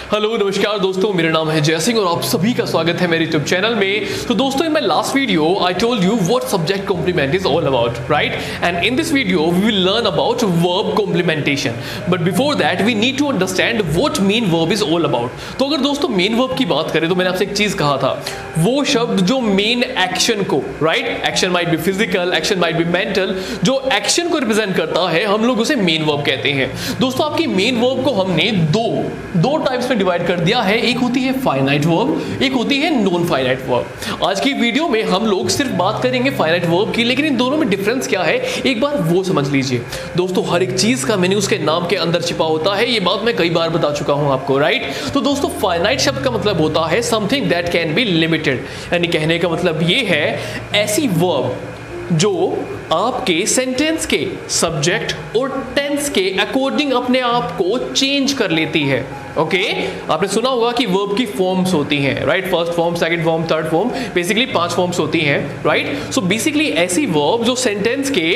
Hello नमस्कार दोस्तों, मेरा नाम है जय सिंह और आप सभी का स्वागत है मेरे यूट्यूब चैनल में। तो दोस्तों, in my last video I told you what subject complement is all about, right? And in this video we will learn about verb complementation. But before that we need to understand what main verb is all about. तो अगर दोस्तों main verb की बात करें तो मैंने आपसे एक चीज कहा था, वो शब्द जो मेन एक्शन को, right, action might be physical, action might be mental, जो एक्शन को रिप्रेजेंट करता है हम लोग उसे मेन वर्ब कहते हैं। दोस्तों, आपकी मेन वर्ब को हमने दो टाइप्स में डिवाइड कर दिया है। एक होती है फाइनाइट वर्ब, एक होती है नॉन फाइनाइट वर्ब। आज की वीडियो में हम लोग सिर्फ बात करेंगे फाइनाइट वर्ब की, लेकिन इन दोनों में डिफरेंस क्या है एक बार वो समझ लीजिए। दोस्तों, हर एक चीज का मीनिंग उसके नाम के अंदर छिपा होता है, ये बात मैं कई बार बता चुका हूं आपको, राइट? तो दोस्तों, फाइनाइट शब्द का मतलब होता है something that can be limited, यानी कहने का मतलब ये है ऐसी वर्ब जो आपके सेंटेंस के सब्जेक्ट और टेंस के अकॉर्डिंग अपने आप को चेंज कर लेती है। ओके, आपने सुना होगा कि वर्ब की फॉर्म्स होती हैं, right? First form, second form, third form, basically 5 forms होती हैं, राइट? सो बेसिकली ऐसी वर्ब जो सेंटेंस के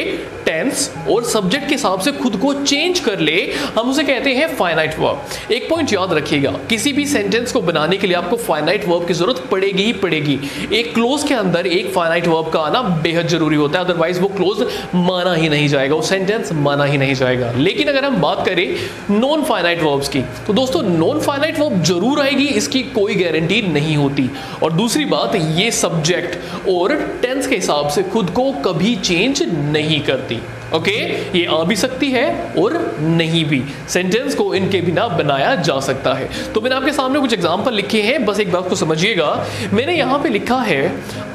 टेंस और सब्जेक्ट के हिसाब से खुद को चेंज कर ले, हम उसे कहते हैं फाइनाइट वर्ब। एक पॉइंट याद रखिएगा, किसी भी सेंटेंस को बनाने के लिए आपको फाइनाइट वर्ब की जरूरत पड़ेगी ही पड़ेगी। एक क्लोज के अंदर एक फाइनाइट वर्ब का आना बेहद जरूरी होता है, अदरवाइज वो क्लोज माना ही नहीं जाएगा, वो सेंटेंस माना ही नहीं जाएगा। लेकिन अगर हम बात करें नॉन फाइनाइट वर्ब्स की, तो दोस्तों नॉन फाइनाइट वर्ब जरूर आएगी, इसकी कोई गारंटी नहीं होती। और दूसरी बात, ये सब्जेक्ट और टेंस के हिसाब से खुद को कभी चेंज नहीं करती। ओके, ये आ भी सकती है और नहीं भी, सेंटेंस को इनके बिना बनाया जा सकता है। तो मैंने आपके सामने कुछ एग्जांपल लिखे हैं, बस एक बात को समझिएगा। मैंने यहां पे लिखा है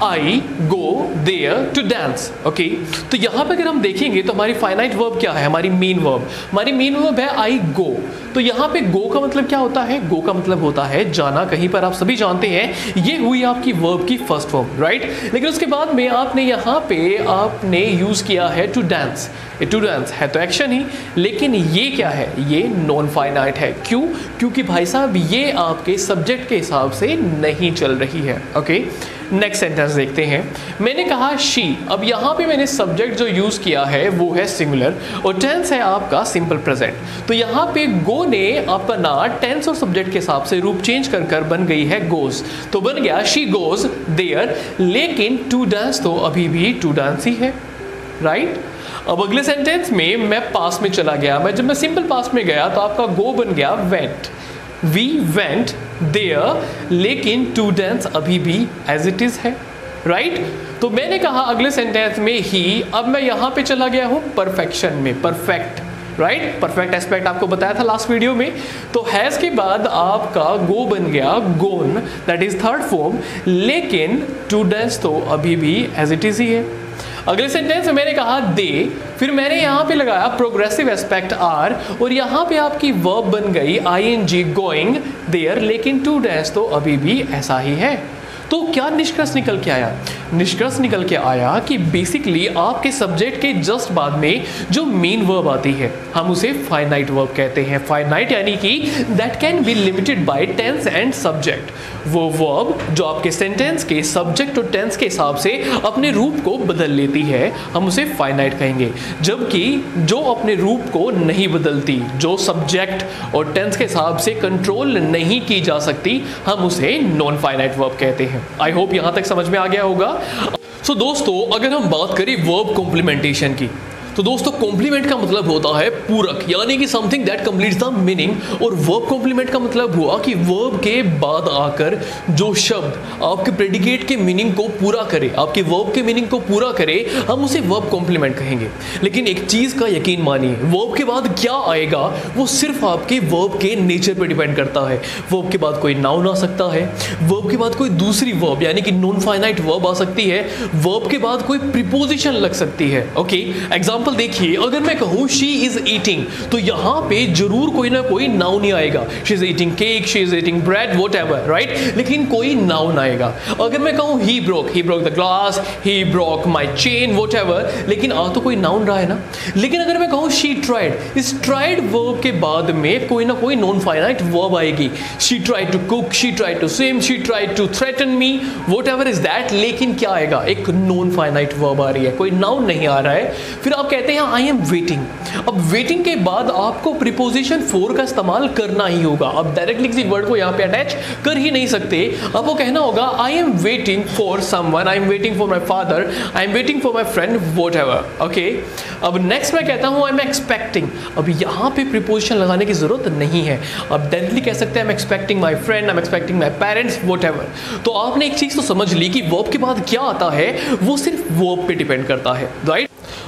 I go there to dance. Okay, तो यहां पे अगर हम देखेंगे तो हमारी फाइनाइट वर्ब क्या है, हमारी मेन वर्ब, हमारी मेन वर्ब है आई गो। तो यहां पे गो का मतलब क्या होता है? गो का मतलब होता है जाना कहीं पर, आप सभी जानते हैं। ये हुई आपकी वर्ब की फर्स्ट फॉर्म, राइट? लेकिन उसके बाद में आपने यहां पे आपने यूज किया है टू डांस। टू डांस है तो एक्शन ही, लेकिन ये क्या है? ये नॉन फाइनाइट है। क्यों? क्योंकि भाई साहब ये आपके सब्जेक्ट के हिसाब से नहीं चल रही है। ओके, नेक्स्ट सेंटेंस देखते हैं। मैंने कहा शी, अब यहां पे मैंने सब्जेक्ट जो यूज किया है वो है सिंगुलर और टेंस है आपका सिंपल प्रेजेंट। तो यहां पे गो ने अपना टेंस और सब्जेक्ट के हिसाब से रूप चेंज कर कर बन गई है गोज, तो बन गया शी गोज देयर। लेकिन टू डांस तो अभी भी टू डांस ही है, राइट? अब अगले सेंटेंस में मैं पास में चला गया, जब मैं सिंपल पास में गया तो आपका गो बन गया वेंट। वी वेंट देयर, लेकिन टू डांस अभी भी एज इट इज है, राइट? तो मैंने कहा अगले सेंटेंस में ही, अब मैं यहां पे चला गया हूं परफेक्शन में, परफेक्ट, राइट? परफेक्ट एस्पेक्ट आपको बताया था लास्ट वीडियो में। तो हैज के बाद आपका गो बन गया गोन, दैट इज थर्ड फॉर्म, लेकिन टू डांस तो अभी भी एज इट इज ही है। अगले सेंटेंस में मैंने कहा दे, फिर मैंने यहां पे लगाया प्रोग्रेसिव एस्पेक्ट आर और यहां पे आपकी वर्ब बन गई आईएनजी गोइंग देयर, लेकिन टू डैश तो अभी भी ऐसा ही है। तो क्या निष्कर्ष निकल के आया? निष्कर्ष निकल के आया कि बेसिकली आपके सब्जेक्ट के जस्ट बाद में जो मेन वर्ब आती है हम उसे फाइनाइट वर्ब कहते हैं। फाइनाइट यानी कि that can be limited by tense and subject. वो वर्ब जो आपके सेंटेंस के सब्जेक्ट और टेंस के हिसाब से अपने रूप को बदल लेती है, हम उसे फाइनाइट कहेंगे। जबकि जो अपने रूप को नहीं बदलती, जो सब्जेक्ट और टेंस के हिसाब से कंट्रोल नहीं की जा सकती, हम उसे नॉन फाइनाइट वर्ब कहते हैं। आई होप यहां तक समझ में आ गया होगा। सो दोस्तों, अगर हम बात करें वर्ब कॉम्प्लीमेंटेशन की, तो दोस्तों कॉम्प्लीमेंट का मतलब होता है पूरक, यानी कि something that completes the meaning. और वर्ब कॉम्प्लीमेंट का मतलब हुआ कि वर्ब के बाद आकर जो शब्द आपके प्रेडिकेट के मीनिंग को पूरा करे, आपके वर्ब के मीनिंग को पूरा करे, हम उसे वर्ब कॉम्प्लीमेंट कहेंगे। लेकिन एक चीज का यकीन मानिए, वर्ब के बाद क्या आएगा वो सिर्फ आपके वर्ब के नेचर पर डिपेंड करता है। वर्ब के बाद कोई नाउन आ सकता है, वर्ब के बाद कोई दूसरी वर्ब यानी कि नॉन फाइनाइट वर्ब आ सकती है, वर्ब के बाद कोई प्रीपोजिशन लग सकती है। ओके, एग्जांपल देखिए, अगर मैं कहूं शी इज ईटिंग, तो यहां पे जरूर कोई ना कोई नाउन ही आएगा। She is eating cake, she is eating bread, whatever, right? लेकिन कोई नाउन आएगा। अगर मैं कहूं he broke the glass, he broke my chain, whatever, लेकिन आ तो कोई नाउन रहा है ना। लेकिन अगर मैं कहूं शी ट्राइड, इस ट्राइड वर्ब के बाद में कोई ना कोई नॉन फाइनाइट वर्ब आएगी। She tried to cook, she tried to swim, she tried to threaten me, whatever is that, लेकिन क्या आएगा? एक नॉन फाइनाइट वर्ब आ रही है, कोई नाउन नहीं आ रहा है। फिर आप कहते हैं आई एम वेटिंग। अब वेटिंग के बाद आपको प्रीपोजिशन फॉर का इस्तेमाल करना ही होगा। अब डायरेक्टली किसी वर्ड को यहाँ पे अटैच कर ही नहीं सकते। अब वो कहना होगा I am waiting for someone, I am waiting for my father, I am waiting for my friend, what ever. Okay, अब नेक्स्ट मैं कहता हूँ आई एम एक्सपेक्टिंग। अब यहाँ पे प्रीपोजिशन लगाने की जरूरत नहीं है। अब डायरेक्टली कह सकते हैं I am expecting my friend, I am expecting my parents, what ever. तो आपने एक चीज तो समझ ली कि वर्ब के बाद क्या आता है वो सिर्फ वर्ब पे डिपेंड करता है, राइट।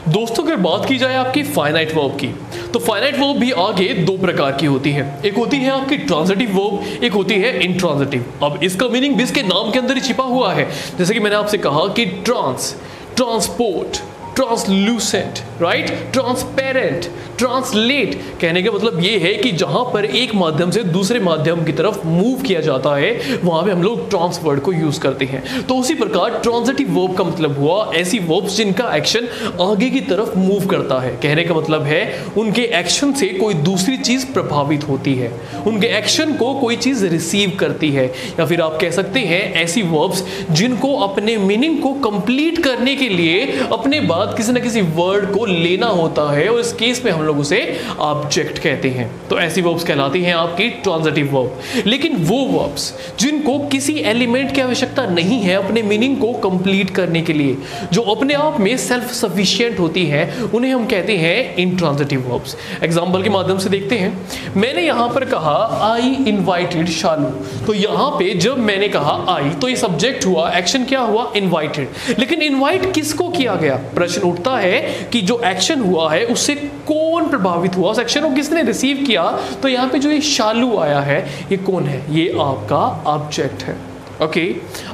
दोस्तों अगर बात की जाए आपकी फाइनाइट वर्ब की, तो फाइनाइट वर्ब भी आगे दो प्रकार की होती है। एक होती है आपकी ट्रांजिटिव वर्ब, एक होती है इंट्रांजिटिव। अब इसका मीनिंग भी इसके नाम के अंदर ही छिपा हुआ है। जैसे कि मैंने आपसे कहा कि transport, translucent, right, transparent, translate, कहने का मतलब ये है कि जहां पर एक माध्यम से दूसरे माध्यम की तरफ मूव किया जाता है वहां पे हम लोग ट्रांस वर्ड को यूज करते हैं। तो उसी प्रकार ट्रांजिटिव वर्ब का मतलब हुआ ऐसी वर्ब्स जिनका एक्शन आगे की तरफ मूव करता है। कहने का मतलब है उनके एक्शन से कोई दूसरी चीज प्रभावित होती है, उनके एक्शन को कोई चीज रिसीव करती है। या फिर आप कह सकते हैं ऐसी वर्ब्स जिनको अपने मीनिंग को कंप्लीट करने के लिए अपने बाद किसी ना किसी वर्ड को लेना होता है, और इस केस में हम लोग उसे ऑब्जेक्ट कहते हैं। तो ऐसी वर्ब्स कहलाती हैं आपकी ट्रांजिटिव वर्ब। लेकिन वो वर्ब्स जिनको किसी एलिमेंट की आवश्यकता नहीं है अपने मीनिंग को कंप्लीट करने के लिए, जो अपने आप में सेल्फ सफिशिएंट होती हैं, उन्हें हम कहते हैं इंट्रांजिटिव वर्ब्स। एग्जांपल के माध्यम से देखते हैं। मैंने यहां पर कहा आई इनवाइटेड शालू। तो यहां पे जब मैंने कहा आई तो ये सब्जेक्ट हुआ, एक्शन क्या हुआ, इनवाइटेड। लेकिन इनवाइट किसको किया गया? प्रश्न उठता है कि जो एक्शन हुआ है उससे कौन प्रभावित हुआ, उस एक्शन को किसने रिसीव किया। तो यहां पे जो ये शालू आया है ये कौन है? ये आपका ऑब्जेक्ट है। ओके,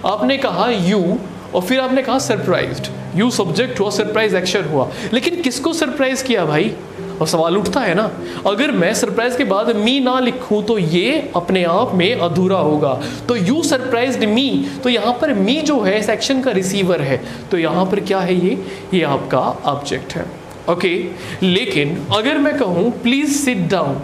आपने कहा यू और फिर आपने कहा सरप्राइज्ड। यू सब्जेक्ट हुआ, सरप्राइज एक्शन हुआ, लेकिन किसको सरप्राइज किया भाई? और सवाल उठता है ना, अगर मैं सरप्राइज के बाद मी ना लिखूं तो ये अपने आप में अधूरा होगा। तो यू सरप्राइज्ड मी, तो यहां पर मी जो है इस एक्शन का रिसीवर है, तो यहां पर क्या है? ये आपका ऑब्जेक्ट है। ओके, लेकिन अगर मैं कहूं प्लीज सिट डाउन,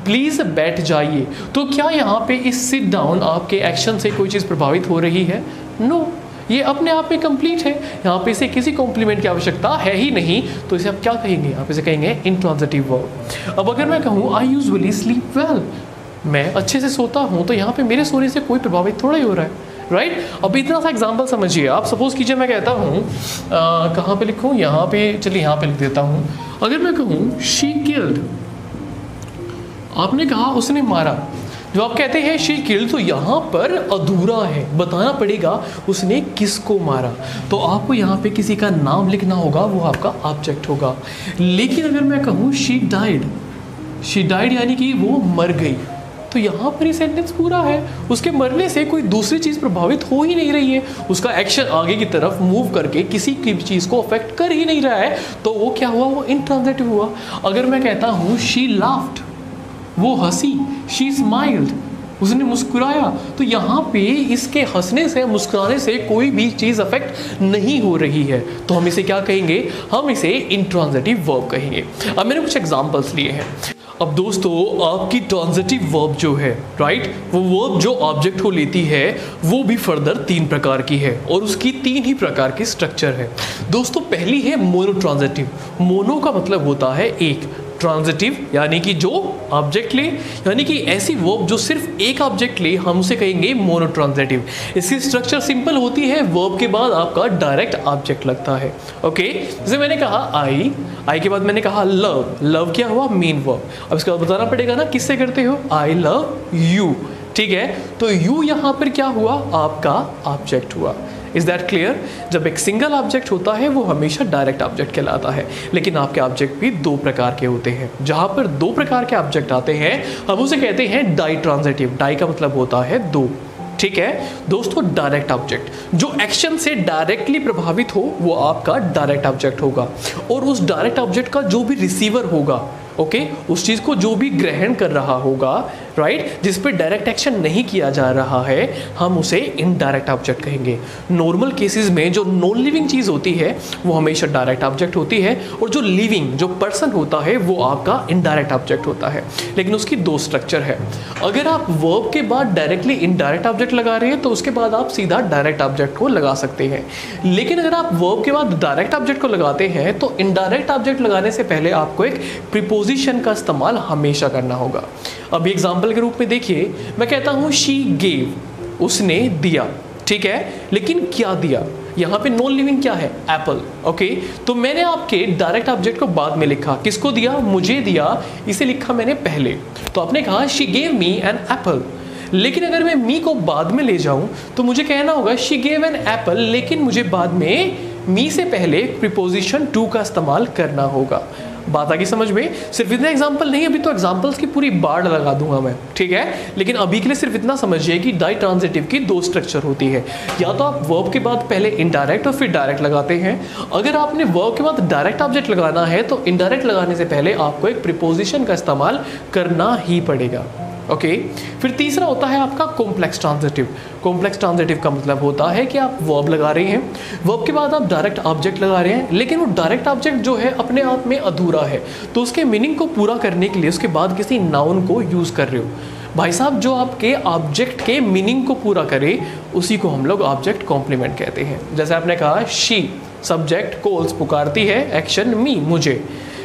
प्लीज बैठ जाइए, तो क्या यहाँ पे इस सिट डाउन आपके एक्शन से कोई चीज़ प्रभावित हो रही है? नो, ये अपने आप में कंप्लीट है। यहाँ पे इसे किसी कॉम्प्लीमेंट की आवश्यकता है ही नहीं, तो इसे आप क्या कहेंगे? आप इसे कहेंगे इंट्रांजिटिव वर्ब। अब अगर मैं कहूँ आई यूजुअली स्लीप वेल, मैं अच्छे से सोता हूँ, तो यहाँ पे मेरे सोने से कोई प्रभावित थोड़ा ही हो रहा है, राइट। अब इतना सा एग्जाम्पल समझिए आप। सपोज कीजिए मैं कहता हूँ कहाँ पे लिखूँ? यहाँ पे, चलिए यहाँ पे लिख देता हूँ। अगर मैं कहूँ शी किल्ड, आपने कहा उसने मारा। जो आप कहते हैं शी किल्ड, तो यहाँ पर अधूरा है, बताना पड़ेगा उसने किसको मारा। तो आपको यहाँ पे किसी का नाम लिखना होगा, वो आपका ऑब्जेक्ट होगा। लेकिन अगर मैं कहूँ शी डाइड, शी डाइड यानी कि वो मर गई, तो यहाँ पर ही सेंटेंस पूरा है। उसके मरने से कोई दूसरी चीज़ प्रभावित हो ही नहीं रही है, उसका एक्शन आगे की तरफ मूव करके किसी की चीज़ को अफेक्ट कर ही नहीं रहा है, तो वो क्या हुआ? वो इंट्रांजिटिव हुआ। अगर मैं कहता हूँ शी लाफ्ड, वो हंसी, शी स्माइल्ड, उसने मुस्कुराया, तो यहाँ पे इसके हंसने से, मुस्कुराने से कोई भी चीज़ अफेक्ट नहीं हो रही है, तो हम इसे क्या कहेंगे? हम इसे इंट्रांजिटिव वर्ब कहेंगे। अब मैंने कुछ एग्जांपल्स लिए हैं। अब दोस्तों आपकी ट्रांजिटिव वर्ब जो है, राइट, वो वर्ब जो ऑब्जेक्ट को लेती है वो भी फर्दर 3 प्रकार की है, और उसकी 3 ही प्रकार की स्ट्रक्चर है। दोस्तों पहली है मोनोट्रांजिटिव। मोनो का मतलब होता है एक, ट्रांजिटिव यानी कि जो ऑब्जेक्ट ले, यानी कि ऐसी वर्ब जो सिर्फ एक ऑब्जेक्ट ले, हम उसे कहेंगे मोनोट्रांजिटिव। इसकी स्ट्रक्चर सिंपल होती है, वर्ब के बाद आपका डायरेक्ट ऑब्जेक्ट लगता है। ओके, जैसे मैंने कहा आई, आई के बाद मैंने कहा लव, लव क्या हुआ? Main verb. अब इसका बताना पड़ेगा ना किससे करते हो? आई लव यू, ठीक है। तो यू यहाँ पर क्या हुआ? आपका ऑब्जेक्ट हुआ। Is that clear? जब एक सिंगल ऑब्जेक्ट होता है वो हमेशा डायरेक्ट ऑब्जेक्ट कहलाता है, लेकिन आपके ऑब्जेक्ट भी 2 प्रकार के होते हैं। जहां पर 2 प्रकार के ऑब्जेक्ट आते हैं हम उसे कहते हैं डाई ट्रांजिटिव। डाई का मतलब होता है 2, ठीक है दोस्तों। डायरेक्ट ऑब्जेक्ट जो एक्शन से डायरेक्टली प्रभावित हो वो आपका डायरेक्ट ऑब्जेक्ट होगा, और उस डायरेक्ट ऑब्जेक्ट का जो भी रिसीवर होगा, ओके, उस चीज़ को जो भी ग्रहण कर रहा होगा, राइट, जिस पे डायरेक्ट एक्शन नहीं किया जा रहा है हम उसे इनडायरेक्ट ऑब्जेक्ट कहेंगे। नॉर्मल केसेस में जो नॉन लिविंग चीज़ होती है वो हमेशा डायरेक्ट ऑब्जेक्ट होती है, और जो लिविंग जो पर्सन होता है वो आपका इनडायरेक्ट ऑब्जेक्ट होता है। लेकिन उसकी दो स्ट्रक्चर है। अगर आप वर्ब के बाद डायरेक्टली इनडायरेक्ट ऑब्जेक्ट लगा रहे हैं तो उसके बाद आप सीधा डायरेक्ट ऑब्जेक्ट को लगा सकते हैं। लेकिन अगर आप वर्ब के बाद डायरेक्ट ऑब्जेक्ट को लगाते हैं तो इनडायरेक्ट ऑब्जेक्ट लगाने से पहले आपको एक प्रीपोजिशन का इस्तेमाल हमेशा करना होगा। अभी एग्जाम्पल के रूप में देखिए, मैं कहता हूँ शी गेव, उसने दिया, ठीक है, लेकिन क्या दिया? यहाँ पे नॉन लिविंग क्या है? एप्पल। ओके, तो मैंने आपके डायरेक्ट ऑब्जेक्ट को बाद में लिखा। किसको दिया? मुझे दिया, इसे लिखा मैंने पहले। तो आपने कहा she gave me an apple. लेकिन अगर मैं मी को बाद में ले जाऊं तो मुझे कहना होगा शी गेव एन एप्पल, लेकिन मुझे बाद में मी से पहले प्रीपोजिशन टू का इस्तेमाल करना होगा। बात आगे समझ में? सिर्फ इतना एग्जाम्पल नहीं, अभी तो एग्जाम्पल्स की पूरी बाढ़ लगा दूंगा मैं, ठीक है। लेकिन अभी के लिए सिर्फ इतना समझिए कि डाई ट्रांजिटिव की दो स्ट्रक्चर होती है। या तो आप वर्ब के बाद पहले इनडायरेक्ट और फिर डायरेक्ट लगाते हैं। अगर आपने वर्ब के बाद डायरेक्ट ऑब्जेक्ट लगाना है तो इनडायरेक्ट लगाने से पहले आपको एक प्रीपोजिशन का इस्तेमाल करना ही पड़ेगा। ओके, फिर तीसरा होता है आपका कॉम्प्लेक्स ट्रांजिटिव। कॉम्प्लेक्स ट्रांजिटिव का मतलब होता है कि आप वर्ब लगा रहे हैं, वर्ब के बाद आप डायरेक्ट ऑब्जेक्ट लगा रहे हैं, लेकिन वो डायरेक्ट ऑब्जेक्ट जो है अपने आप में अधूरा है, तो उसके मीनिंग को पूरा करने के लिए उसके बाद किसी नाउन को यूज़ कर रहे हो। भाई साहब, जो आपके ऑब्जेक्ट के मीनिंग को पूरा करे उसी को हम लोग ऑब्जेक्ट कॉम्प्लीमेंट कहते हैं। जैसे आपने कहा शी, सब्जेक्ट कॉल्स, पुकारती है, एक्शन मी, मुझे,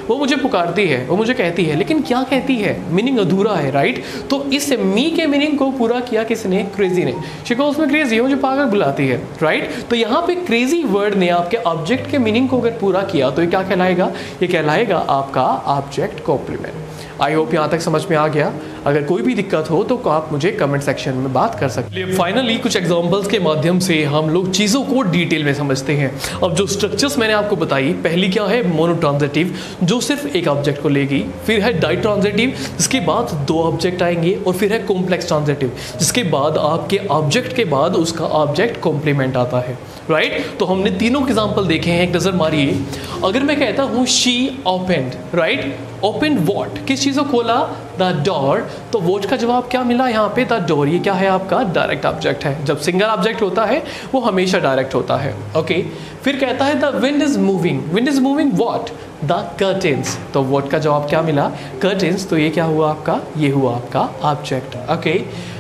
वो मुझे पुकारती है, वो मुझे कहती है, लेकिन क्या कहती है? मीनिंग अधूरा है, राइट। तो इस मी के मीनिंग को पूरा किया किसने? क्रेजी ने। शी कॉल्स मी क्रेजी, मुझे पागल बुलाती है, राइट। तो यहाँ पे क्रेजी वर्ड ने आपके ऑब्जेक्ट के मीनिंग को अगर पूरा किया तो ये क्या कहलाएगा? ये कहलाएगा आपका ऑब्जेक्ट कॉम्प्लीमेंट। आई होप यहाँ तक समझ में आ गया। अगर कोई भी दिक्कत हो तो आप मुझे कमेंट सेक्शन में बात कर सकते हैं। फाइनली कुछ एग्जांपल्स के माध्यम से हम लोग चीज़ों को डिटेल में समझते हैं। अब जो स्ट्रक्चर्स मैंने आपको बताई, पहली क्या है? मोनोट्रांजिटिव, जो सिर्फ एक ऑब्जेक्ट को लेगी। फिर है डाइट्रांजिटिव, जिसके बाद दो ऑब्जेक्ट आएंगे। और फिर है कॉम्प्लेक्स ट्रांजिटिव, जिसके बाद आपके ऑब्जेक्ट के बाद उसका ऑब्जेक्ट कॉम्प्लीमेंट आता है, राइट। तो हमने तीनों एग्जाम्पल देखे हैं, एक नज़र मारिए। अगर मैं कहता हूँ she opened, right, opened what, किस चीज़ को खोला? The door. तो वॉट का जवाब क्या मिला यहाँ पे? The door. ये क्या है? आपका डायरेक्ट ऑब्जेक्ट है। जब सिंगल ऑब्जेक्ट होता है वो हमेशा डायरेक्ट होता है। ओके, फिर कहता है the wind is moving. Wind is moving what? The curtains. तो वॉट का जवाब क्या मिला? कर्टेन्स। तो ये क्या हुआ आपका? ये हुआ आपका ऑब्जेक्ट। ओके,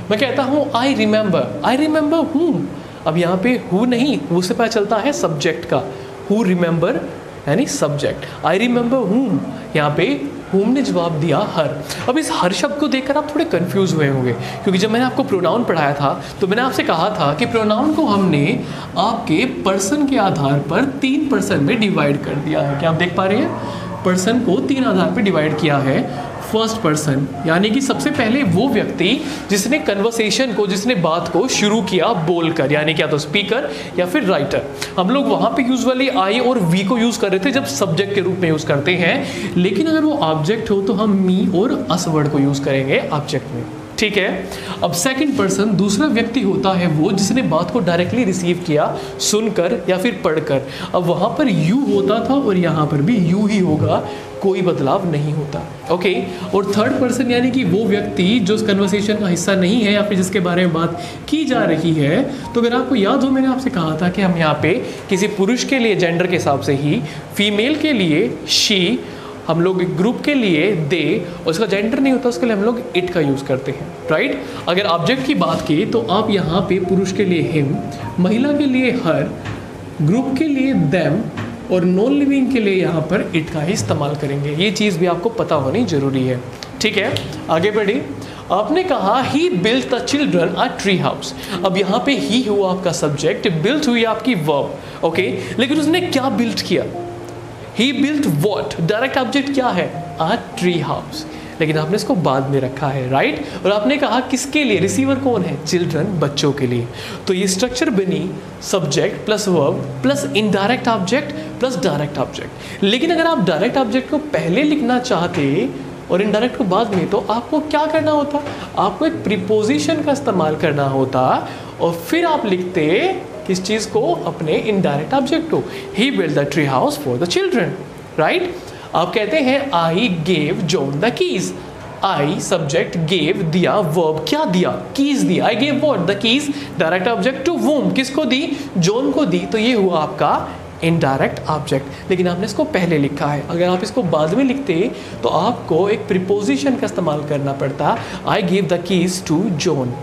मैं कहता हूँ आई रिमेंबर। आई रिमेंबर हूँ। अब यहाँ पे हु नहीं, हु से पता चलता है सब्जेक्ट का। हु रिमेंबर यानी सब्जेक्ट। आई रिमेंबर हूम, यहाँ पे हुम ने जवाब दिया हर। अब इस हर शब्द को देखकर आप थोड़े कंफ्यूज हुए होंगे, क्योंकि जब मैंने आपको प्रोनाउन पढ़ाया था तो मैंने आपसे कहा था कि प्रोनाउन को हमने आपके पर्सन के आधार पर 3 पर्सन में डिवाइड कर दिया है। क्या आप देख पा रहे हैं? पर्सन को 3 आधार पर डिवाइड किया है। फर्स्ट पर्सन यानी कि सबसे पहले वो व्यक्ति जिसने कन्वर्सेशन को, जिसने बात को शुरू किया बोलकर, यानी क्या तो स्पीकर या फिर राइटर। हम लोग वहाँ पे यूजुअली आई और वी को यूज़ कर रहे थे जब सब्जेक्ट के रूप में यूज़ करते हैं, लेकिन अगर वो ऑब्जेक्ट हो तो हम मी और अस वर्ड को यूज़ करेंगे ऑब्जेक्ट में, ठीक है। अब सेकंड पर्सन, दूसरा व्यक्ति होता है वो जिसने बात को डायरेक्टली रिसीव किया, सुनकर या फिर पढ़कर। अब वहाँ पर यू होता था और यहाँ पर भी यू ही होगा, कोई बदलाव नहीं होता। ओके, और थर्ड पर्सन यानी कि वो व्यक्ति जो उस कन्वर्सेशन का हिस्सा नहीं है या फिर जिसके बारे में बात की जा रही है। तो अगर आपको याद हो, मैंने आपसे कहा था कि हम यहाँ पे किसी पुरुष के लिए जेंडर के हिसाब से ही, फीमेल के लिए शी, हम लोग ग्रुप के लिए दे, और उसका जेंडर नहीं होता उसके लिए हम लोग इट का यूज़ करते हैं, राइट। अगर ऑब्जेक्ट की बात की तो आप यहाँ पे पुरुष के लिए हिम, महिला के लिए हर, ग्रुप के लिए देम और नॉन लिविंग के लिए यहाँ पर इट का ही इस्तेमाल करेंगे। ये चीज़ भी आपको पता होनी जरूरी है, ठीक है। आगे बढ़े। आपने कहा he built the children a tree house. अब यहाँ पे ही हुआ आपका सब्जेक्ट, बिल्ट हुई आपकी वर्ब, ओके। लेकिन उसने क्या बिल्ट किया? ही बिल्ट वॉट? डायरेक्ट ऑब्जेक्ट क्या है? अ ट्री हाउस। लेकिन आपने इसको बाद में रखा है, राइट। और आपने कहा किसके लिए? रिसीवर कौन है? चिल्ड्रन, बच्चों के लिए। तो ये स्ट्रक्चर बनी subject plus verb plus indirect object plus direct object. लेकिन अगर आप डायरेक्ट ऑब्जेक्ट को पहले लिखना चाहते और इनडायरेक्ट को बाद में, तो आपको क्या करना होता? आपको एक प्रीपोजिशन का इस्तेमाल करना होता और फिर आप लिखते किस चीज़ को? अपने इनडायरेक्ट ऑब्जेक्ट को। He built the tree house for the children, right. आप कहते हैं I gave John the keys. I subject gave दिया, वर्ब क्या दिया, कीज दिया। I gave what, the keys, direct object to whom, किसको दी, जॉन को दी। तो ये हुआ आपका इनडायरेक्ट ऑब्जेक्ट। लेकिन आपने इसको पहले लिखा है, अगर आप इसको बाद में लिखते तो आपको एक प्रीपोजिशन का इस्तेमाल करना पड़ता, I give the keys to John.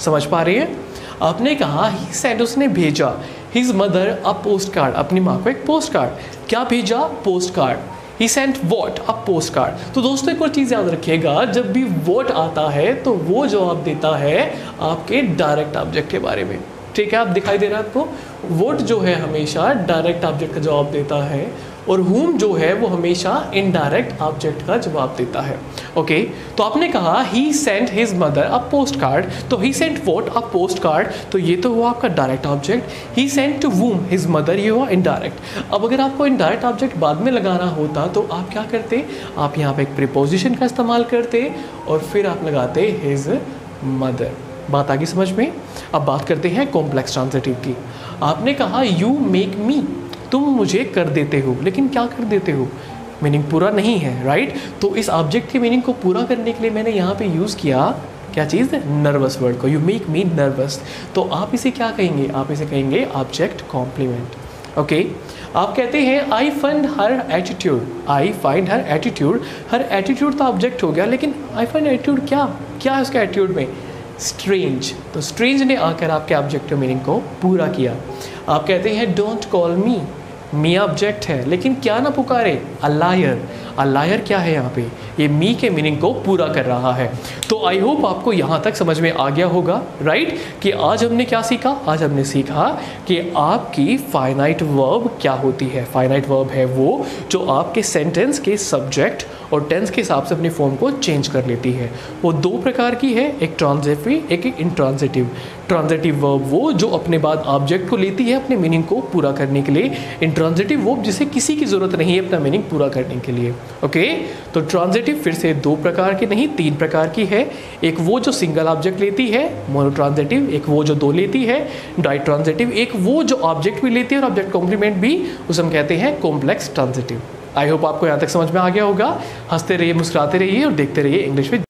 समझ पा रहे हैं? आपने कहा ही सेंड, उसने भेजा, his mother a post card, अपनी माँ को एक पोस्ट कार्ड। क्या भेजा, post card. He sent what, a post card. तो दोस्तों एक और चीज़ याद रखिएगा, जब भी वॉट आता है तो वो जवाब देता है आपके डायरेक्ट ऑब्जेक्ट के बारे में। ठीक है, आप दिखाई दे रहा है आपको, वोट जो है हमेशा डायरेक्ट ऑब्जेक्ट का जवाब देता है और whom जो है वो हमेशा इनडायरेक्ट ऑब्जेक्ट का जवाब देता है। ओके, तो आपने कहा he sent his mother a post card, तो he sent what a post card, तो ये तो हुआ आपका direct object. He sent to whom his mother, ये हुआ इनडायरेक्ट। अब अगर आपको इनडायरेक्ट ऑब्जेक्ट बाद में लगाना होता तो आप क्या करते, आप यहाँ पे एक प्रीपोजिशन का इस्तेमाल करते और फिर आप लगाते हिज मदर। बात आगे समझ में? अब बात करते हैं कॉम्प्लेक्स ट्रांजिटिव की। आपने कहा यू मेक मी, तुम मुझे कर देते हो, लेकिन क्या कर देते हो, मीनिंग पूरा नहीं है, राइट। तो इस ऑब्जेक्ट के मीनिंग को पूरा करने के लिए मैंने यहाँ पे यूज़ किया क्या चीज़, नर्वस वर्ड को, यू मेक मी नर्वस। तो आप इसे क्या कहेंगे, आप इसे कहेंगे ऑब्जेक्ट कॉम्प्लीमेंट। ओके, आप कहते हैं I find her attitude, I find her attitude, her attitude तो ऑब्जेक्ट हो गया, लेकिन आई फाइंड एटीट्यूड क्या है उसका एटीट्यूड में, स्ट्रेंज। तो स्ट्रेंज ने आकर आपके ऑब्जेक्टिव मीनिंग को पूरा किया। आप कहते हैं डोंट कॉल मी ऑब्जेक्ट है, लेकिन क्या ना पुकारे, अ लायर। अ लायर क्या है यहाँ पे, ये मी के मीनिंग को पूरा कर रहा है। तो आई होप आपको यहाँ तक समझ में आ गया होगा, राइट, कि आज हमने क्या सीखा, आज हमने सीखा कि आपकी फाइनाइट वर्ब क्या होती है। फाइनाइट वर्ब है वो जो आपके सेंटेंस के सब्जेक्ट और टेंस के हिसाब से अपनी फॉर्म को चेंज कर लेती है। वो दो प्रकार की है, एक ट्रांजिटिव, एक इंट्रांजिटिव। ट्रांजिटिव वर्ब वो जो अपने बाद ऑब्जेक्ट को लेती है अपने मीनिंग को पूरा करने के लिए, इंट्रांजिटिव वर्ब जिसे किसी की ज़रूरत नहीं है अपना मीनिंग पूरा करने के लिए। ओके, तो ट्रांजिटिव फिर से दो प्रकार की नहीं, तीन प्रकार की है। एक वो जो सिंगल ऑब्जेक्ट लेती है, मोनोट्रांजिटिव, एक वो जो दो लेती है, डाइट्रांजिटिव, एक वो जो ऑब्जेक्ट भी लेती है और ऑब्जेक्ट कॉम्प्लीमेंट भी, उसे हम कहते हैं कॉम्प्लेक्स ट्रांजिटिव। आई होप आपको यहाँ तक समझ में आ गया होगा। हंसते रहिए, मुस्कुराते रहिए और देखते रहिए इंग्लिश में।